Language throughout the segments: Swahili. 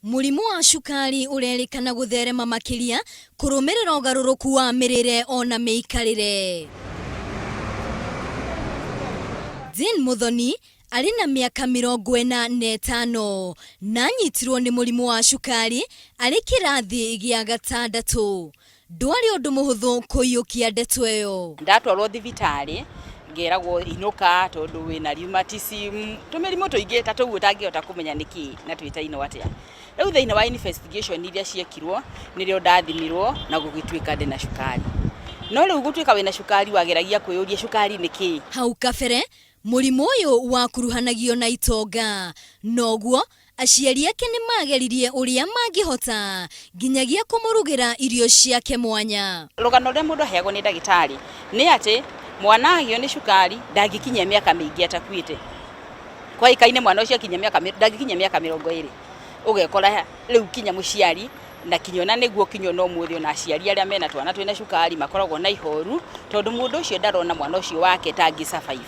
Murimu wa cukari urerikana gutherema makiria kurumirira ugaruruku wa mirire ona meikarire. Din Muthoni ari na miaka 45 na anyitirwo ni murimu wa cukari ari kirathi gia gatandatu. Ndwari undu muhuthu kuiyukia ndeto iyo. Ndatwarwo thibitari ngeragwo inuka tondu wina rheumatism tumirimu tuingi tatu utangihota kumenya niki na twita ino atia. Riu thiini wa investigation iria ciekirwo nirio ndathimirwo na gugituika ndina cukari. No riu gutuika wina cukari wageragia kwiyuria cukari niki. Hau kabere murimu uyu wakuruhanagio na itonga noguo aciari ake ni mageririe uria mangihota nginyagia kumurugira irio ciake mwanya. Rugano ria mundu aheagwo ni ndagitari ni ati mwana agio ni cukari ndagikinya miaka mingi atakwite. Kwa ikaine mwana ucio akinya miaka ndagikinya miaka 20 ugekora riu kinya muciari na kinyona niguo kinyona umuthi na aciari aria mena twana twina cukari makoragwo na ihoru tondu mundu ucio ndarona mwana ucio wake tangi survive.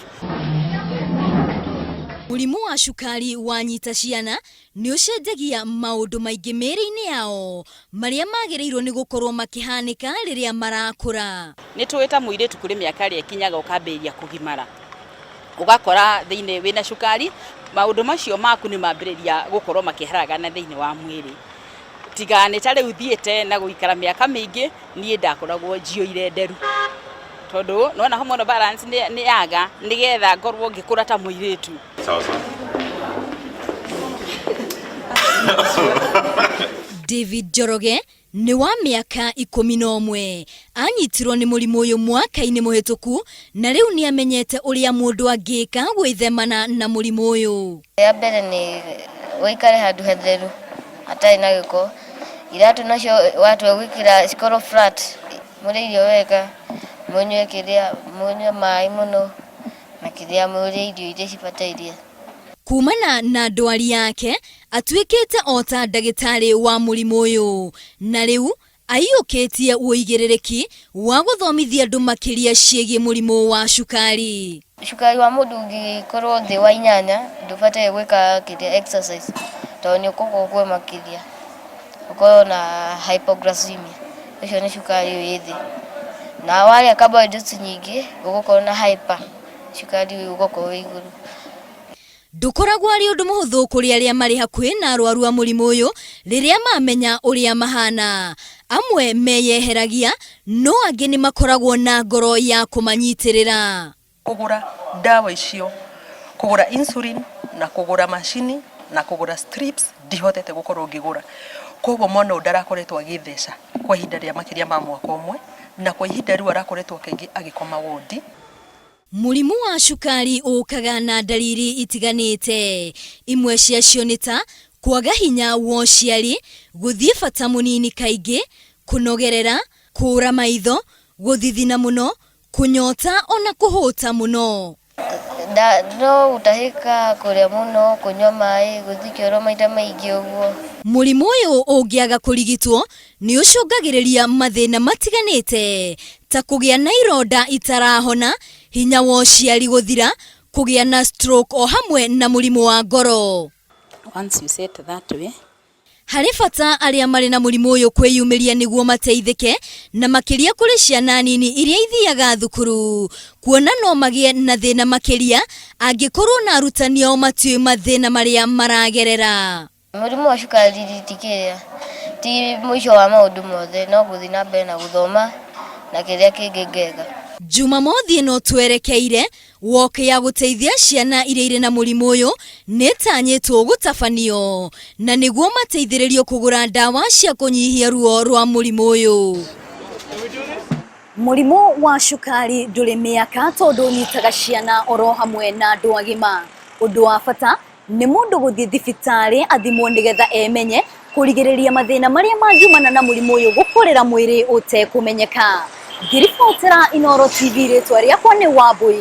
Murimu wa cukari wanyita ciana ni ucenjagia maundu maingi miri-ini yao maria magiriirwo ni gukorwo makihanika riria marakura. Ni twita muiritu kuri miaka ria kinyaga ukambiria kugimara ugakora thiini wina cukari maundu macio maku ni mambiriria gukorwo makiharagana thiini wa mwiri tiga ni tare uthiete na guikara miaka mingi nie ndakoragwo njioire nderu tondu nona hormone balance ni yaga nigetha ngorwo ngikura ta muiritu. Sawa sawa. David Joroge ni wa miaka 11 anyitirwo ni murimu uyu mwaka-ini muhituku na riu ni amenyete uria mundu angika gwithemana na murimu uyu. Ya mbere ni wikare handu hetheru atai na giko iratu nacio watu wikira cikoro flat muri irio wega munywe kiria munywe mai muno na kiria muri irio iria cibatairie. Kumana na ndwari yake atuikite ota ndagitari wa murimu uyu na riu aiyukitie uigirereki wa guthomithia andu makiria ciegi murimu wa cukari. Cukari wa mundu ngikorwo thi wa 8 ndubatie gwika kiria exercise tondu ni ukugwa makiria uko na hypoglycemia ucio ni cukari withi na waria carbohydrates nyingi ugukorwo na hyper cukari ugukorwo iguru. Ndukoragwo ari undu muhuthu kuri aria mari hakuhi na aruaru a murimu uyu riria mamenya uria mahana. Amwe meyeheragia no angi ni makoragwo na ngoro ya kumanyitirira. Kugura dawa icio, kugura insulin na kugura machine na kugura strips dihotete gukorwo ngigura. Koguo mwana ndarakoretwo agitheca kwa ihinda ria makiria ma mwaka umwe na kwa ihinda riu arakoretwo kaingi agikoma wodi. Murimu wa cukari ukaga na dalili itiganite. Imwe ciacio ni ta kwaga hinya wa uciari, guthie bata munini kaingi, kunogerera, kura maitho, guthithina muno, kunyota ona kuhota muno. No utahika kuria muno kunywa mai guthikiro maita maingi uguo. Murimu uyu ungiaga kurigitwo ni ucungagiriria mathina matiganite ta kugia na ironda itarahona, hinya wa uciari guthira, kugia na stroke o hamwe na murimu wa ngoro. Once you said that way, hari bata aria mari na murimu uyu kwiyumiria niguo mateithike na makiria kuri ciana nini iria ithiaga thukuru kuona no magie na thina makiria angikorwo na arutani o matiui mathina maria maragerera. Murimu wa cukari ritikiria ti mwisho wa maundu mothe no guthi na mbere na guthoma na kiria kingi ngega. Jumamothi no twerekeire woke ya guteithia ciana iria iri na murimu uyu nitanyitwo gutabanio na niguo mateithiririo kugura dawa cia kunyihia ruo rwa murimu uyu. Murimu wa cukari nduri miaka tondu nyitaga ciana oro hamwe na andu agima. Undu wa bata ni mundu guthie thibitari athimwo nigetha emenye kurigiriria mathina maria mangiumana na murimu uyu gukorera mwiri utekumenyeka. Ngiribotera Inooro TV ritwa riakwa ni Wambui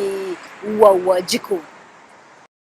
wa Uguo.